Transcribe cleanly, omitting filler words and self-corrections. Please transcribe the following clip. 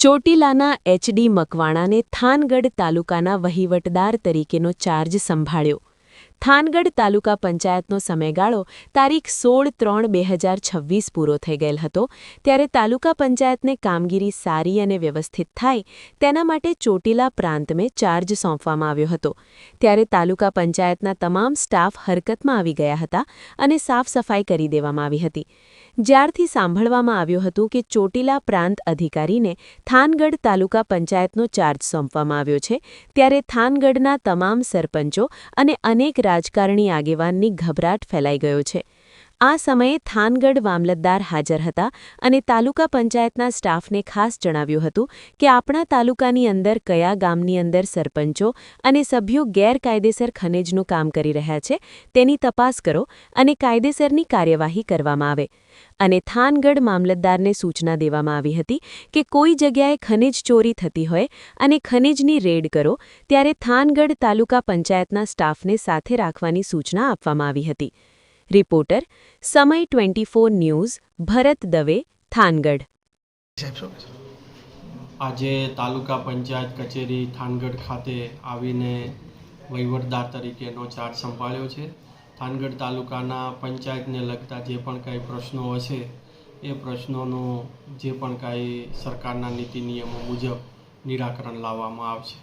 ચોટીલાના H.D.. મકવાણાને Thangadh તાલુકાના વહીવટદાર તરીકેનો charge સંભાળ્યો. થાનગઢ તાલુકા પંચાયતનો સમયગાળો તારીખ 16/3/2026 પૂરો થઈ ગયેલ હતો, ત્યારે તાલુકા પંચાયતને કામગીરી સારી અને વ્યવસ્થિત થાય તેના માટે ચોટીલા પ્રાંતને ચાર્જ સોંપવામાં આવ્યો હતો. ત્યારે તાલુકા પંચાયતના તમામ સ્ટાફ હરકતમાં આવી ગયા હતા અને સાફ સફાઈ કરી દેવામાં આવી હતી. જ્યારથી સાંભળવામાં આવ્યું હતું કે ચોટીલા પ્રાંત અધિકારીને થાનગઢ તાલુકા પંચાયતનો ચાર્જ સોંપવામાં આવ્યો છે, ત્યારે થાનગઢના તમામ સરપંચો અને અનેક રાજકારણી આગેવાનની ઘબરાટ ફેલાઈ ગયો છે. આ સમયે થાનગઢ મામલતદાર હાજર હતા અને તાલુકા પંચાયતના સ્ટાફને ખાસ જણાવ્યું હતું કે આપણા તાલુકાની અંદર કયા ગામની અંદર સરપંચો અને સભ્યો ગેરકાયદેસર ખનિજનું કામ કરી રહ્યા છે તેની તપાસ કરો અને કાયદેસરની કાર્યવાહી કરવામાં આવે. અને થાનગઢ મામલતદારને સૂચના દેવામાં આવી હતી કે કોઈ જગ્યાએ ખનિજ ચોરી થતી હોય અને ખનિજની રેડ કરો ત્યારે થાનગઢ તાલુકા પંચાયતના સ્ટાફને સાથે રાખવાની સૂચના આપવામાં આવી હતી. રિપોર્ટર સમય 24 ન્યૂઝ ભરત દવે, થાનગઢ. આજે તાલુકા પંચાયત કચેરી થાનગઢ ખાતે આવીને વહીવટદાર તરીકેનો ચાર્જ સંભાળ્યો છે. થાનગઢ તાલુકાના પંચાયતને લગતા જે પણ કાંઈ પ્રશ્નો હશે એ પ્રશ્નોનું જે પણ કાંઈ સરકારના નીતિ નિયમો મુજબ નિરાકરણ લાવવામાં આવશે.